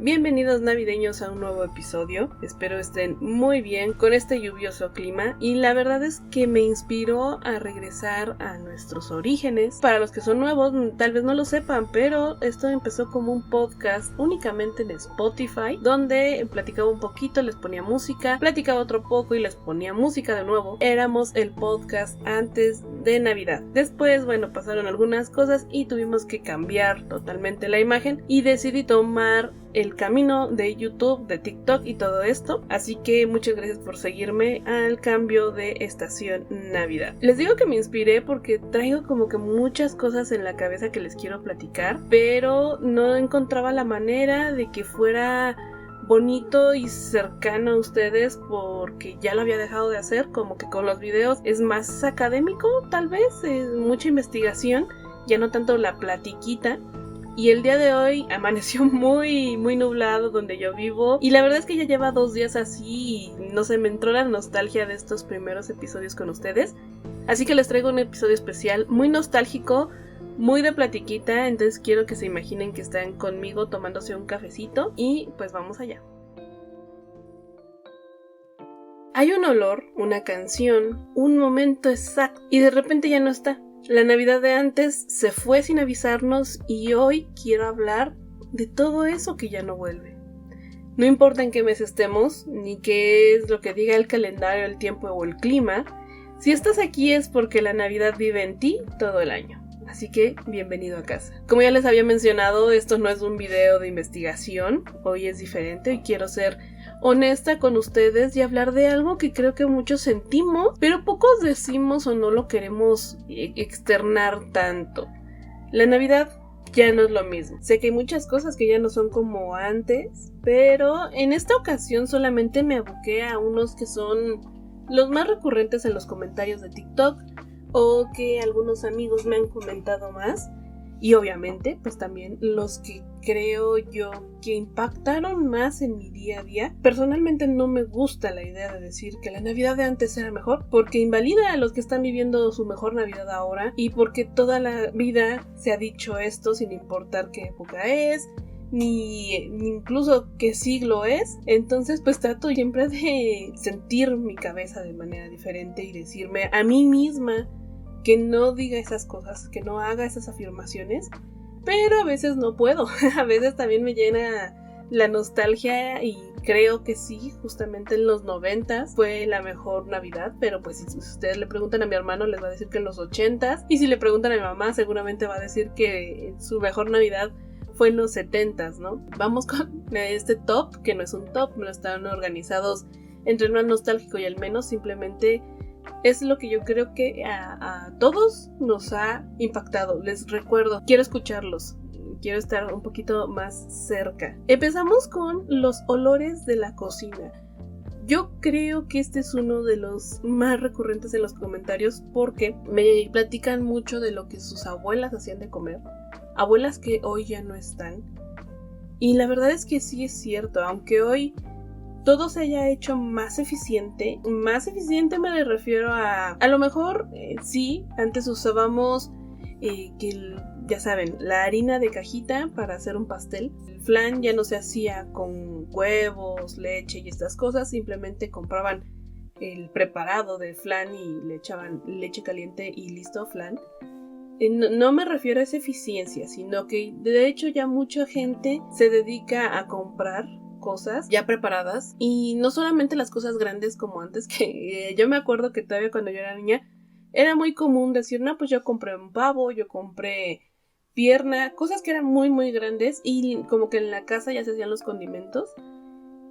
Bienvenidos navideños a un nuevo episodio, espero estén muy bien con este lluvioso clima y la verdad es que me inspiró a regresar a nuestros orígenes. Para los que son nuevos tal vez no lo sepan, pero esto empezó como un podcast únicamente en Spotify, donde platicaba un poquito, les ponía música, platicaba otro poco y les ponía música de nuevo. Éramos el podcast antes de Navidad. Después, pasaron algunas cosas y tuvimos que cambiar totalmente la imagen y decidí tomar el camino de YouTube, de TikTok y todo esto, así que muchas gracias por seguirme al cambio de estación Navidad. Les digo que me inspiré porque traigo como que muchas cosas en la cabeza que les quiero platicar, pero no encontraba la manera de que fuera bonito y cercano a ustedes porque ya lo había dejado de hacer, como que con los videos es más académico, tal vez, es mucha investigación, ya no tanto la platiquita. Y el día de hoy amaneció muy nublado donde yo vivo y la verdad es que ya lleva 2 días así y no sé, me entró la nostalgia de estos primeros episodios con ustedes, así que les traigo un episodio especial muy nostálgico, muy de platiquita, entonces quiero que se imaginen que están conmigo tomándose un cafecito y pues vamos allá. Hay un olor, una canción, un momento exacto y de repente ya no está. La Navidad de antes se fue sin avisarnos y hoy quiero hablar de todo eso que ya no vuelve. No importa en qué mes estemos, ni qué es lo que diga el calendario, el tiempo o el clima, si estás aquí es porque la Navidad vive en ti todo el año. Así que, bienvenido a casa. Como ya les había mencionado, esto no es un video de investigación, hoy es diferente y quiero ser honesta con ustedes y hablar de algo que creo que muchos sentimos, pero pocos decimos o no lo queremos externar tanto. La Navidad ya no es lo mismo. Sé que hay muchas cosas que ya no son como antes, pero en esta ocasión solamente me aboqué a unos que son los más recurrentes en los comentarios de TikTok o que algunos amigos me han comentado más. Y obviamente, pues también los que creo yo que impactaron más en mi día a día. Personalmente no me gusta la idea de decir que la Navidad de antes era mejor, porque invalida a los que están viviendo su mejor Navidad ahora y porque toda la vida se ha dicho esto sin importar qué época es, ni incluso qué siglo es. Entonces pues trato siempre de sentir mi cabeza de manera diferente y decirme a mí misma que no diga esas cosas, que no haga esas afirmaciones, pero a veces no puedo, a veces también me llena la nostalgia y creo que sí, justamente en los 90s fue la mejor Navidad, pero pues si ustedes le preguntan a mi hermano les va a decir que en los 80s, y si le preguntan a mi mamá seguramente va a decir que su mejor Navidad fue en los 70s, ¿no? Vamos con este top, que no es un top, no están organizados entre el más nostálgico y el menos, simplemente es lo que yo creo que a todos nos ha impactado. Les recuerdo, quiero escucharlos, quiero estar un poquito más cerca. Empezamos con los olores de la cocina. Yo creo que este es uno de los más recurrentes en los comentarios porque me platican mucho de lo que sus abuelas hacían de comer, abuelas que hoy ya no están. Y la verdad es que sí es cierto, aunque hoy todo se haya hecho más eficiente me refiero a lo mejor, sí, antes usábamos ya saben, la harina de cajita para hacer un pastel. El flan ya no se hacía con huevos, leche y estas cosas, simplemente compraban el preparado del flan y le echaban leche caliente y listo, flan. No me refiero a esa eficiencia, sino que de hecho ya mucha gente se dedica a comprar cosas ya preparadas y no solamente las cosas grandes como antes, que yo me acuerdo que todavía cuando yo era niña era muy común decir, no, pues yo compré un pavo, yo compré pierna, cosas que eran muy grandes y como que en la casa ya se hacían los condimentos.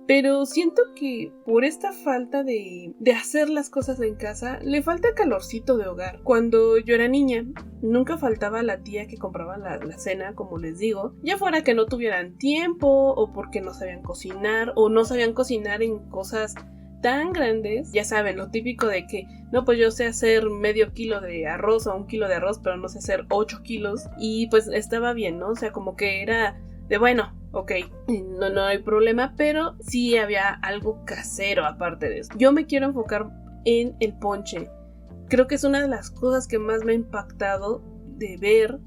Pero siento que por esta falta de hacer las cosas en casa, le falta el calorcito de hogar. Cuando yo era niña, nunca faltaba la tía que compraba la cena, como les digo, ya fuera que no tuvieran tiempo, o porque no sabían cocinar, o no sabían cocinar en cosas tan grandes. Ya saben, lo típico de que, no, pues yo sé hacer medio kilo de arroz o 1 kilo de arroz, pero no sé hacer 8 kilos. Y pues estaba bien, ¿no? O sea, como que era de bueno, ok, no hay problema, pero sí había algo casero aparte de eso. Yo me quiero enfocar en el ponche. Creo que es una de las cosas que más me ha impactado de ver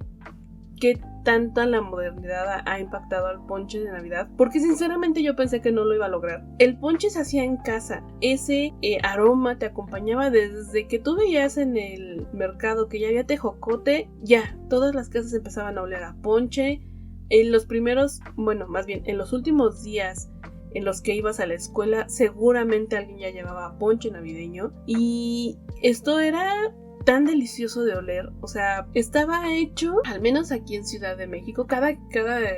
que tanto la modernidad ha impactado al ponche de Navidad, porque sinceramente yo pensé que no lo iba a lograr. El ponche se hacía en casa, ese aroma te acompañaba desde que tú veías en el mercado que ya había tejocote, ya, todas las casas empezaban a oler a ponche. En los primeros, bueno, más bien, en los últimos días en los que ibas a la escuela, seguramente alguien ya llevaba ponche navideño, y esto era tan delicioso de oler. O sea, estaba hecho, al menos aquí en Ciudad de México, cada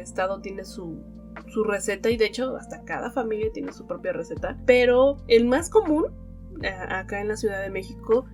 estado tiene su receta, y de hecho hasta cada familia tiene su propia receta, pero el más común acá en la Ciudad de México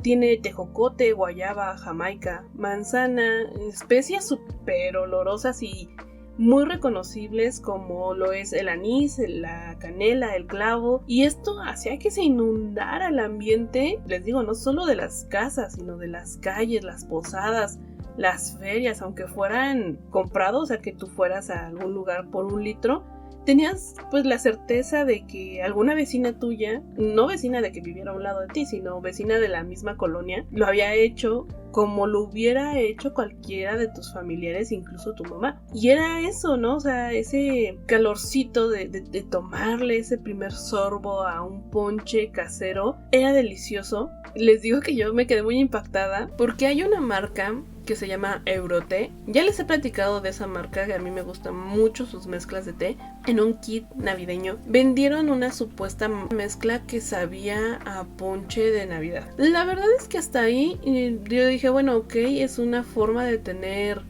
tiene tejocote, guayaba, jamaica, manzana, especias súper olorosas y muy reconocibles como lo es el anís, la canela, el clavo, y esto hacía que se inundara el ambiente, les digo, no solo de las casas, sino de las calles, las posadas, las ferias, aunque fueran comprados, o sea que tú fueras a algún lugar por 1 litro, tenías pues la certeza de que alguna vecina tuya, no vecina de que viviera a un lado de ti, sino vecina de la misma colonia, lo había hecho como lo hubiera hecho cualquiera de tus familiares, incluso tu mamá. Y era eso, ¿no? O sea, ese calorcito de tomarle ese primer sorbo a un ponche casero, era delicioso. Les digo que yo me quedé muy impactada porque hay una marca que se llama Euroté. Ya les he platicado de esa marca, que a mí me gustan mucho sus mezclas de té. En un kit navideño vendieron una supuesta mezcla que sabía a ponche de Navidad. La verdad es que hasta ahí yo dije, bueno, ok, es una forma de tener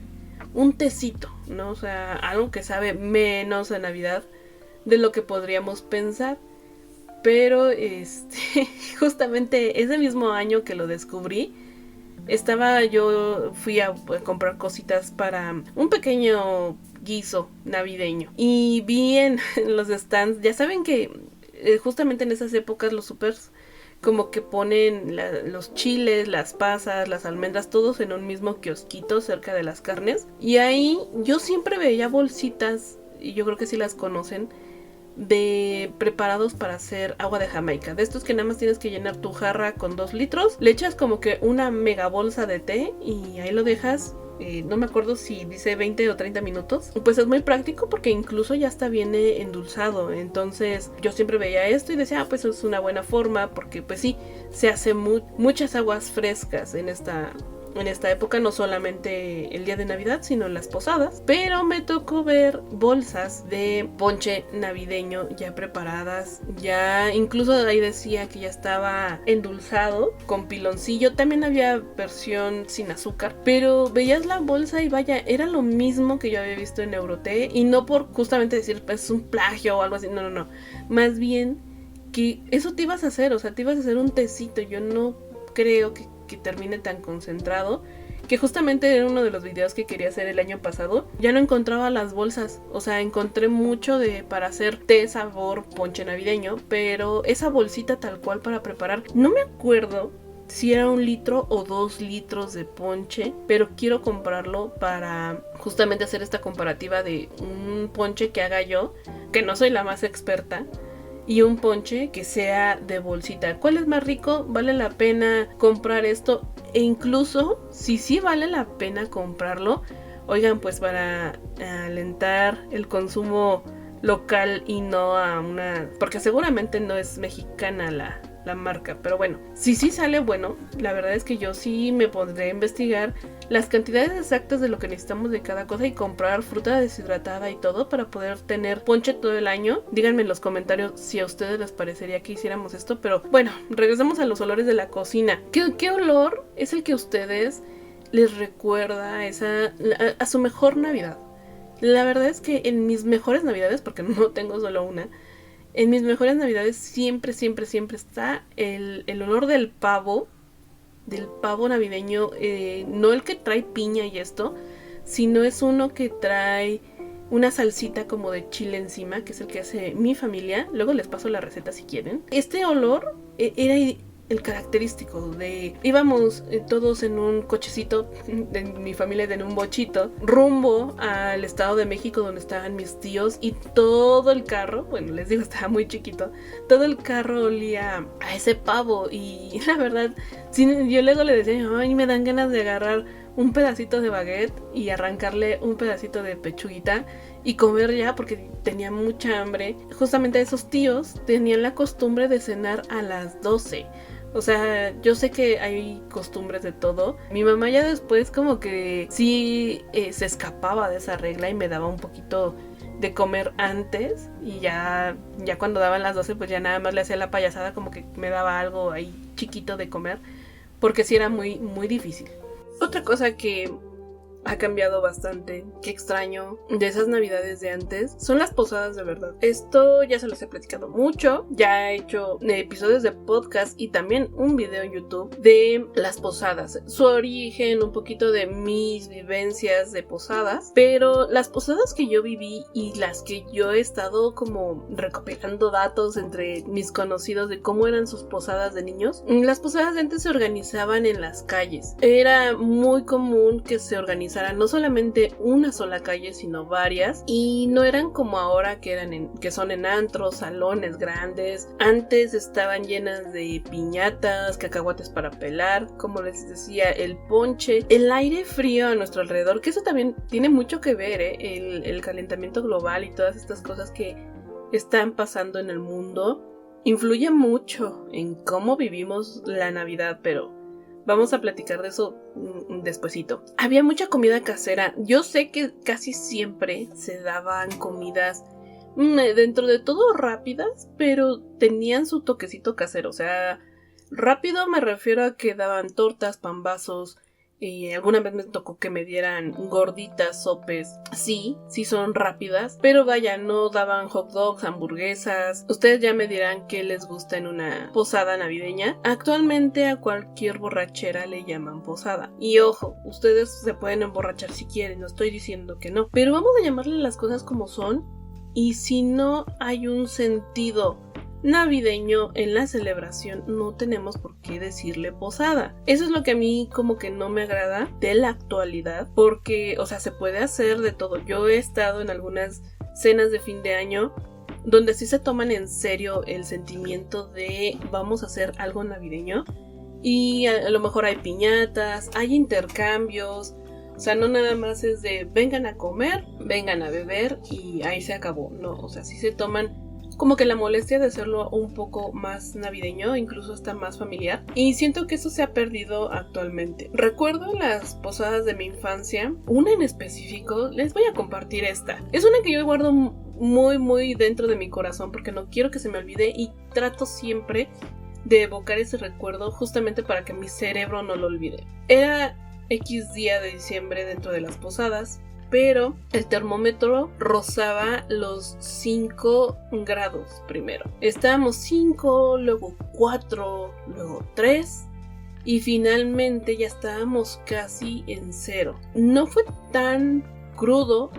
un tecito, ¿no? O sea, algo que sabe menos a Navidad de lo que podríamos pensar. Pero justamente ese mismo año que lo descubrí, fui a comprar cositas para un pequeño guiso navideño, y vi en los stands, ya saben que justamente en esas épocas los supers como que ponen los chiles, las pasas, las almendras, todos en un mismo kiosquito cerca de las carnes, y ahí yo siempre veía bolsitas, y yo creo que sí las conocen, de preparados para hacer agua de Jamaica, de estos que nada más tienes que llenar tu jarra con 2 litros, le echas como que una mega bolsa de té y ahí lo dejas, no me acuerdo si dice 20 o 30 minutos, pues es muy práctico porque incluso ya hasta viene endulzado. Entonces yo siempre veía esto y decía, pues es una buena forma, porque pues sí, se hace muchas aguas frescas en esta época, no solamente el día de Navidad, sino en las posadas. Pero me tocó ver bolsas de ponche navideño ya preparadas, ya incluso ahí decía que ya estaba endulzado con piloncillo. También había versión sin azúcar, pero veías la bolsa y vaya, era lo mismo que yo había visto en Euroté, y no por justamente decir pues es un plagio o algo así, no, más bien que eso te ibas a hacer, o sea, te ibas a hacer un tecito. Yo no creo que termine tan concentrado, que justamente era uno de los videos que quería hacer el año pasado. Ya no encontraba las bolsas, o sea, encontré mucho para hacer té sabor ponche navideño, pero esa bolsita tal cual para preparar, no me acuerdo si era 1 litro o 2 litros de ponche, pero quiero comprarlo para justamente hacer esta comparativa de un ponche que haga yo, que no soy la más experta, y un ponche que sea de bolsita. ¿Cuál es más rico? ¿Vale la pena comprar esto? E incluso, si sí vale la pena comprarlo, oigan, pues para alentar el consumo local y no a porque seguramente no es mexicana la marca, pero bueno, si sí sale bueno, la verdad es que yo sí me pondré a investigar las cantidades exactas de lo que necesitamos de cada cosa y comprar fruta deshidratada y todo para poder tener ponche todo el año. Díganme en los comentarios si a ustedes les parecería que hiciéramos esto, pero bueno, regresemos a los olores de la cocina. ¿Qué olor es el que a ustedes les recuerda a su mejor Navidad? La verdad es que en mis mejores Navidades, porque no tengo solo una, en mis mejores Navidades siempre está el olor del pavo navideño, no el que trae piña y esto, sino es uno que trae una salsita como de chile encima, que es el que hace mi familia. Luego les paso la receta si quieren. Este olor era el característico íbamos todos en un cochecito de mi familia, en un bochito, rumbo al Estado de México donde estaban mis tíos, y todo el carro, bueno, les digo, estaba muy chiquito, todo el carro olía a ese pavo. Y la verdad, yo luego le decía, ay, me dan ganas de agarrar un pedacito de baguette y arrancarle un pedacito de pechuguita y comer ya porque tenía mucha hambre. Justamente esos tíos tenían la costumbre de cenar a las 12. O sea, yo sé que hay costumbres de todo. Mi mamá ya después como que sí se escapaba de esa regla y me daba un poquito de comer antes. Y ya cuando daban las 12 pues ya nada más le hacía la payasada, como que me daba algo ahí chiquito de comer. Porque sí era muy, muy difícil. Otra cosa que ha cambiado bastante, que extraño de esas navidades de antes, son las posadas de verdad. Esto ya se los he platicado mucho, ya he hecho episodios de podcast y también un video en YouTube de las posadas, su origen, un poquito de mis vivencias de posadas, pero las posadas que yo viví y las que yo he estado como recopilando datos entre mis conocidos de cómo eran sus posadas de niños, las posadas de antes se organizaban en las calles. Era muy común que se organizaran no solamente una sola calle, sino varias, y no eran como ahora que son en antros, salones grandes. Antes estaban llenas de piñatas, cacahuates para pelar, como les decía, el ponche, el aire frío a nuestro alrededor, que eso también tiene mucho que ver, el calentamiento global y todas estas cosas que están pasando en el mundo influye mucho en cómo vivimos la Navidad, pero vamos a platicar de eso despuesito. Había mucha comida casera. Yo sé que casi siempre se daban comidas dentro de todo rápidas, pero tenían su toquecito casero. O sea, rápido me refiero a que daban tortas, pambazos. Alguna vez me tocó que me dieran gorditas, sopes. Sí son rápidas, pero vaya, no daban hot dogs, hamburguesas. Ustedes ya me dirán qué les gusta en una posada navideña. Actualmente a cualquier borrachera le llaman posada. Y ojo, ustedes se pueden emborrachar si quieren, no estoy diciendo que no. Pero vamos a llamarle las cosas como son. Y si no hay un sentido navideño en la celebración, no tenemos por qué decirle posada. Eso es lo que a mí como que no me agrada de la actualidad, porque, o sea, se puede hacer de todo. Yo he estado en algunas cenas de fin de año donde sí se toman en serio el sentimiento de vamos a hacer algo navideño, y a lo mejor hay piñatas, hay intercambios. O sea, no nada más es de vengan a comer, vengan a beber y ahí se acabó. No, o sea, sí se toman como que la molestia de hacerlo un poco más navideño, incluso hasta más familiar, y siento que eso se ha perdido actualmente. Recuerdo las posadas de mi infancia, una en específico, les voy a compartir esta. Es una que yo guardo muy muy dentro de mi corazón porque no quiero que se me olvide y trato siempre de evocar ese recuerdo justamente para que mi cerebro no lo olvide. Era X día de diciembre dentro de las posadas, pero el termómetro rozaba los 5 grados primero. Estábamos 5, luego 4, luego 3 y finalmente ya estábamos casi en 0. No fue tan crudo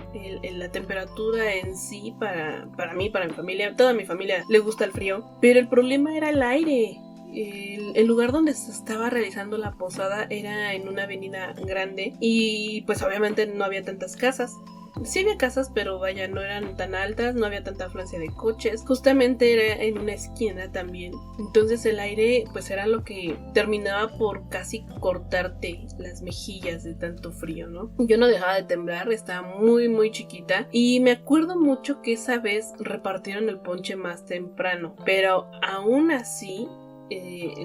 la temperatura en sí para mí, para mi familia. Toda mi familia le gusta el frío, pero el problema era el aire. El lugar donde se estaba realizando la posada era en una avenida grande y pues obviamente no había tantas casas. Sí había casas, pero vaya, no eran tan altas, no había tanta afluencia de coches. Justamente era en una esquina también. Entonces el aire pues era lo que terminaba por casi cortarte las mejillas de tanto frío, ¿no? Yo no dejaba de temblar, estaba muy muy chiquita y me acuerdo mucho que esa vez repartieron el ponche más temprano, pero aún así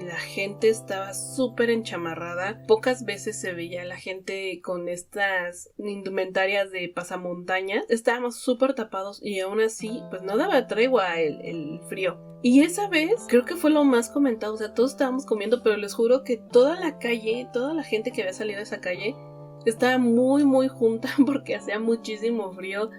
la gente estaba súper enchamarrada. Pocas veces se veía la gente con estas indumentarias de pasamontañas. Estábamos súper tapados y aún así pues no daba tregua el frío. Y esa vez creo que fue lo más comentado. O sea, todos estábamos comiendo, pero les juro que toda la calle, toda la gente que había salido de esa calle estaba muy muy junta porque hacía muchísimo frío.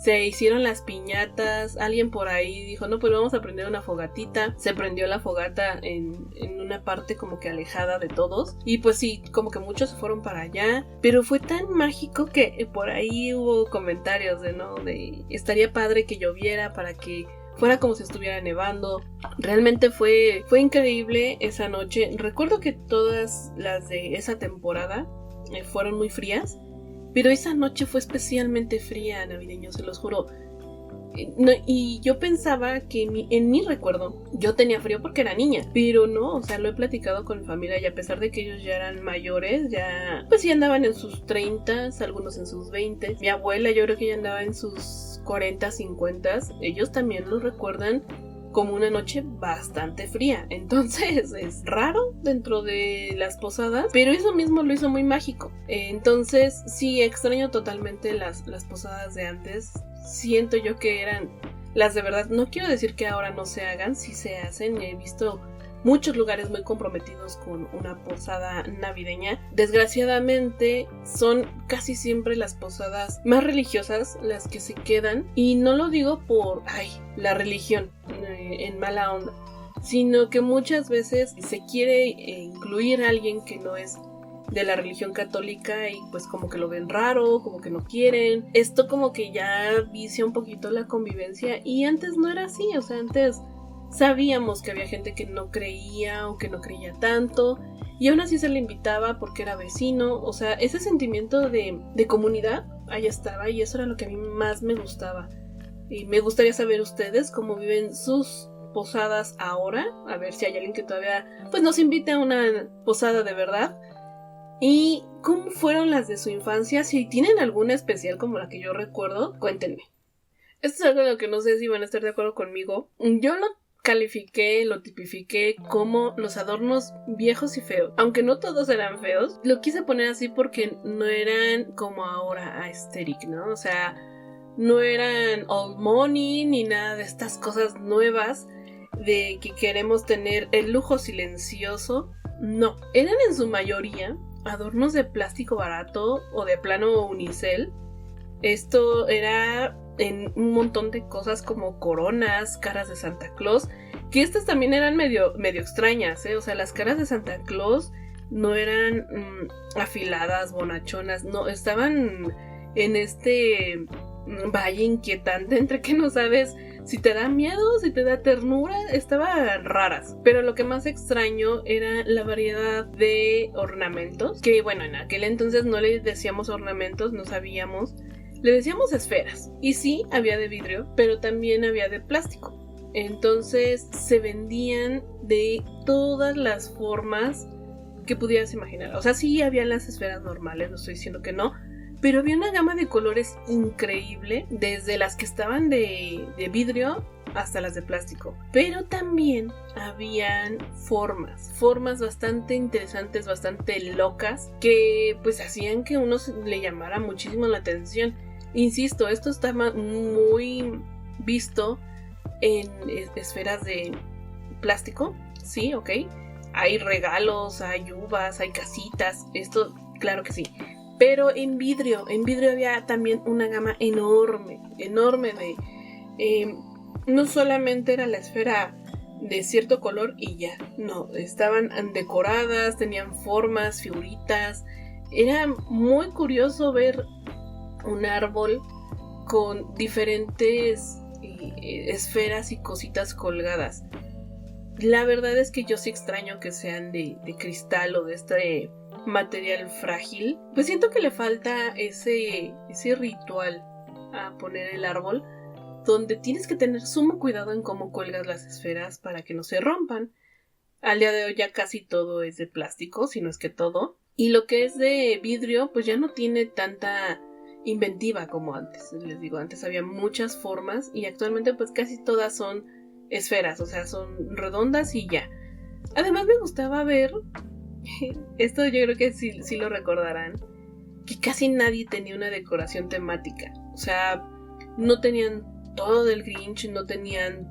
Se hicieron las piñatas, alguien por ahí dijo, no, pues vamos a prender una fogatita. Se prendió la fogata en una parte como que alejada de todos. Y pues sí, como que muchos se fueron para allá. Pero fue tan mágico que por ahí hubo comentarios de estaría padre que lloviera para que fuera como si estuviera nevando. Realmente fue increíble esa noche. Recuerdo que todas las de esa temporada fueron muy frías. Pero esa noche fue especialmente fría, navideño, se los juro. No, y yo pensaba que en mi recuerdo yo tenía frío porque era niña, pero no, o sea, lo he platicado con mi familia y a pesar de que ellos ya eran mayores, ya pues sí andaban en sus 30, algunos en sus 20. Mi abuela yo creo que ya andaba en sus 40, 50, ellos también lo recuerdan como una noche bastante fría. Entonces es raro dentro de las posadas, pero eso mismo lo hizo muy mágico. Entonces sí, extraño totalmente las posadas de antes. Siento yo que eran las de verdad. No quiero decir que ahora no se hagan, sí se hacen. He visto muchos lugares muy comprometidos con una posada navideña. Desgraciadamente son casi siempre las posadas más religiosas las que se quedan, y no lo digo por la religión en mala onda, sino que muchas veces se quiere incluir a alguien que no es de la religión católica y pues como que lo ven raro, como que no quieren. Esto como que ya vicia un poquito la convivencia, y antes no era así. O sea, antes sabíamos que había gente que no creía o que no creía tanto, y aún así se le invitaba porque era vecino. O sea, ese sentimiento de comunidad ahí estaba, y eso era lo que a mí más me gustaba. Y me gustaría saber ustedes cómo viven sus posadas ahora, a ver si hay alguien que todavía pues nos invite a una posada de verdad. ¿Y cómo fueron las de su infancia? Si tienen alguna especial como la que yo recuerdo, cuéntenme. Esto es algo de lo que no sé si van a estar de acuerdo conmigo. Yo lo califiqué, lo tipifiqué como los adornos viejos y feos. Aunque no todos eran feos, lo quise poner así porque no eran como ahora aesthetic, ¿no? O sea, no eran old money ni nada de estas cosas nuevas de que queremos tener el lujo silencioso. No, eran en su mayoría adornos de plástico barato o de plano unicel. Esto era en un montón de cosas como coronas, caras de Santa Claus, que estas también eran medio extrañas, ¿eh? O sea, las caras de Santa Claus no eran afiladas, bonachonas, no, estaban en este valle inquietante entre que no sabes si te da miedo, si te da ternura. Estaban raras, pero lo que más extraño era la variedad de ornamentos, que bueno, en aquel entonces no le decíamos ornamentos, no sabíamos, le decíamos esferas. Y sí, había de vidrio, pero también había de plástico. Entonces se vendían de todas las formas que pudieras imaginar. O sea, sí había las esferas normales, no estoy diciendo que no, pero había una gama de colores increíble, desde las que estaban de vidrio hasta las de plástico. Pero también habían formas bastante interesantes, bastante locas, que pues hacían que uno le llamara muchísimo la atención. Insisto, esto está muy visto en esferas de plástico, sí, ok. Hay regalos, hay uvas, hay casitas, esto claro que sí. Pero en vidrio había también una gama enorme de... no solamente era la esfera de cierto color y ya, no, estaban decoradas, tenían formas, figuritas. Era muy curioso ver un árbol con diferentes esferas y cositas colgadas. La verdad es que yo sí extraño que sean de cristal o de este material frágil. Pues siento que le falta ese ritual a poner el árbol, donde tienes que tener sumo cuidado en cómo cuelgas las esferas para que no se rompan. Al día de hoy ya casi todo es de plástico, si no es que todo. Y lo que es de vidrio, pues ya no tiene tanta inventiva como antes. Les digo, antes había muchas formas y actualmente pues casi todas son esferas, o sea, son redondas y ya. Además me gustaba ver, esto yo creo que sí lo recordarán, que casi nadie tenía una decoración temática. O sea, no tenían todo del Grinch, no tenían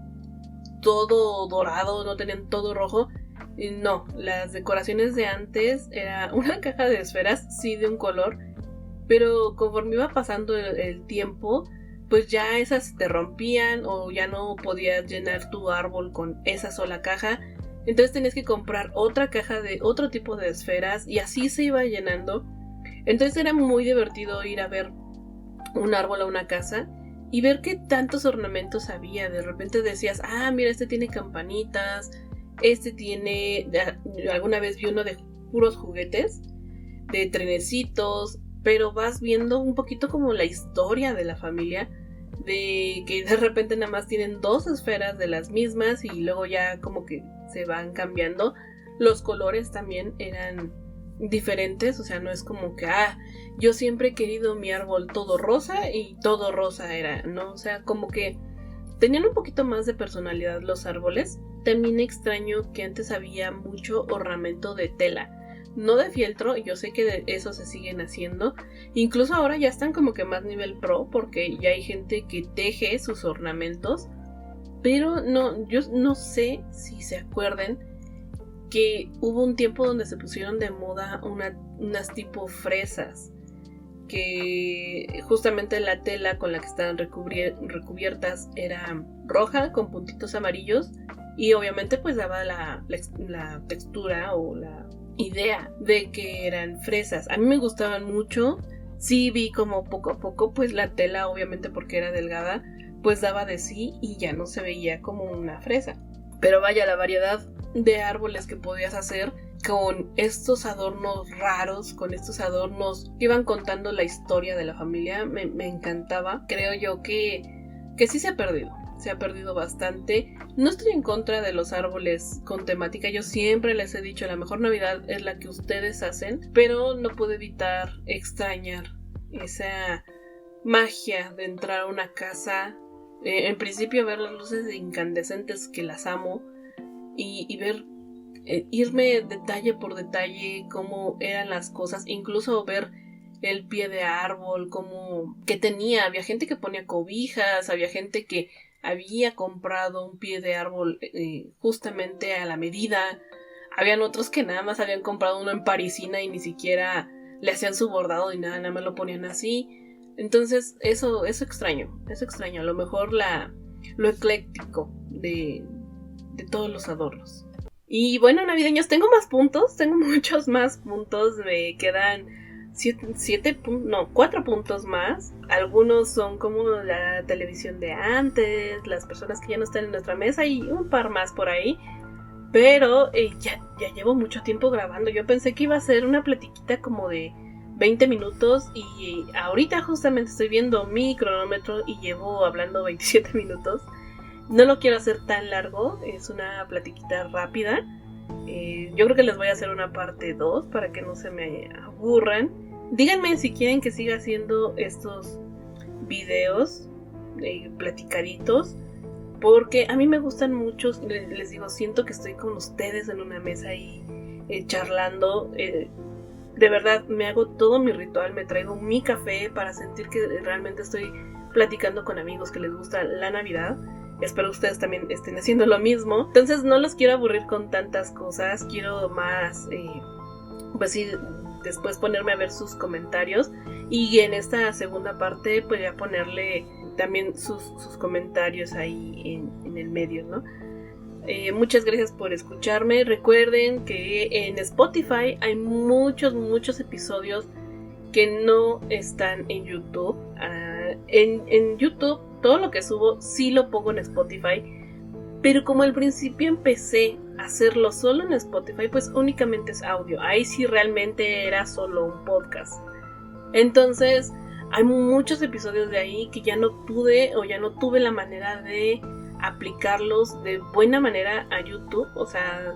todo dorado, no tenían todo rojo. No, las decoraciones de antes era una caja de esferas, sí, de un color, pero conforme iba pasando el tiempo, pues ya esas te rompían o ya no podías llenar tu árbol con esa sola caja. Entonces tenías que comprar otra caja de otro tipo de esferas y así se iba llenando. Entonces era muy divertido ir a ver un árbol a una casa y ver qué tantos ornamentos había. De repente decías, mira, este tiene campanitas, este tiene... Alguna vez vi uno de puros juguetes, de trenecitos, pero vas viendo un poquito como la historia de la familia. de que de repente nada más tienen 2 esferas de las mismas y luego ya como que se van cambiando. Los colores también eran diferentes, o sea, no es como que, yo siempre he querido mi árbol todo rosa y todo rosa era, ¿no? O sea, como que tenían un poquito más de personalidad los árboles. También extraño que antes había mucho ornamento de tela, no de fieltro, yo sé que de eso se siguen haciendo. Incluso ahora ya están como que más nivel pro, porque ya hay gente que teje sus ornamentos. Pero no, yo no sé si se acuerden que hubo un tiempo donde se pusieron de moda unas tipo fresas, que justamente la tela con la que estaban recubiertas era roja con puntitos amarillos y obviamente pues daba la textura o la idea de que eran fresas. A mí me gustaban mucho. Sí vi como poco a poco pues la tela, obviamente porque era delgada, pues daba de sí y ya no se veía como una fresa. Pero vaya, la variedad de árboles que podías hacer con estos adornos raros, con estos adornos que iban contando la historia de la familia, me encantaba. Creo yo que sí se ha perdido bastante. No estoy en contra de los árboles con temática, yo siempre les he dicho, la mejor Navidad es la que ustedes hacen, pero no puedo evitar extrañar esa magia de entrar a una casa, en principio ver las luces incandescentes que las amo y ver, irme detalle por detalle cómo eran las cosas, incluso ver el pie de árbol, como que tenía, había gente que ponía cobijas, había gente que había comprado un pie de árbol justamente a la medida, habían otros que nada más habían comprado uno en parisina y ni siquiera le hacían su bordado y nada más lo ponían así. Entonces eso extraño, a lo mejor lo ecléctico de todos los adornos. Y bueno, navideños, tengo muchos más puntos, me quedan 4 puntos más. Algunos son como la televisión de antes, las personas que ya no están en nuestra mesa y un par más por ahí. Pero ya llevo mucho tiempo grabando. Yo pensé que iba a ser una platiquita como de 20 minutos y ahorita justamente estoy viendo mi cronómetro y llevo hablando 27 minutos. No lo quiero hacer tan largo, es una platiquita rápida. Yo creo que les voy a hacer una parte 2 para que no se me aburran. Díganme si quieren que siga haciendo estos videos platicaditos, porque a mí me gustan mucho. Les digo, siento que estoy con ustedes en una mesa ahí charlando. De verdad, me hago todo mi ritual, me traigo mi café para sentir que realmente estoy platicando con amigos que les gusta la Navidad. Espero ustedes también estén haciendo lo mismo. Entonces no los quiero aburrir con tantas cosas. Quiero más, pues sí, después ponerme a ver sus comentarios. Y en esta segunda parte, pues ya ponerle también sus comentarios ahí en el medio, ¿no? Muchas gracias por escucharme. Recuerden que en Spotify hay muchos episodios que no están en YouTube. En YouTube todo lo que subo sí lo pongo en Spotify, pero como al principio empecé a hacerlo solo en Spotify, pues únicamente es audio. Ahí sí realmente era solo un podcast. Entonces hay muchos episodios de ahí que ya no pude o ya no tuve la manera de aplicarlos de buena manera a YouTube, o sea,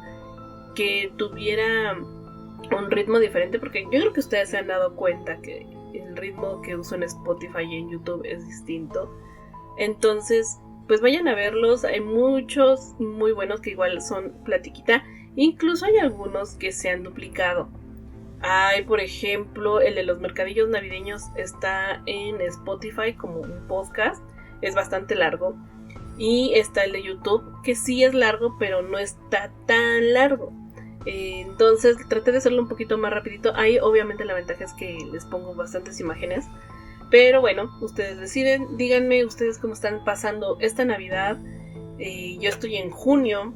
que tuviera un ritmo diferente, porque yo creo que ustedes se han dado cuenta que el ritmo que uso en Spotify y en YouTube es distinto. Entonces, pues vayan a verlos, hay muchos muy buenos que igual son platiquita, incluso hay algunos que se han duplicado. Hay, por ejemplo, el de los mercadillos navideños está en Spotify como un podcast, es bastante largo. Y está el de YouTube, que sí es largo, pero no está tan largo. Entonces traté de hacerlo un poquito más rapidito. Ahí obviamente la ventaja es que les pongo bastantes imágenes. Pero bueno, ustedes deciden. Díganme ustedes cómo están pasando esta Navidad. Yo estoy en junio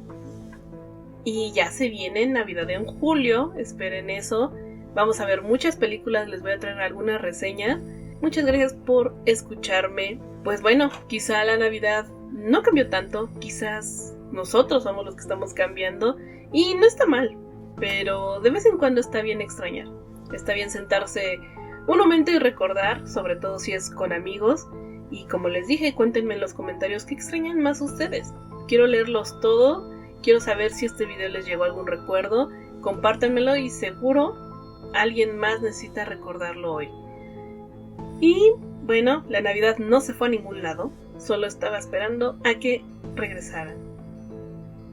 y ya se viene Navidad en julio. Esperen eso. Vamos a ver muchas películas, les voy a traer alguna reseña. Muchas gracias por escucharme. Pues bueno, quizá la Navidad no cambió tanto, quizás nosotros somos los que estamos cambiando y no está mal, pero de vez en cuando está bien extrañar. Está bien sentarse Un momento y recordar, sobre todo si es con amigos. Y como les dije, cuéntenme en los comentarios qué extrañan más ustedes. Quiero leerlos todo, quiero saber si este video les llegó algún recuerdo. Compártanmelo y seguro alguien más necesita recordarlo hoy. Y bueno, la Navidad no se fue a ningún lado, solo estaba esperando a que regresaran.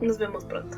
Nos vemos pronto.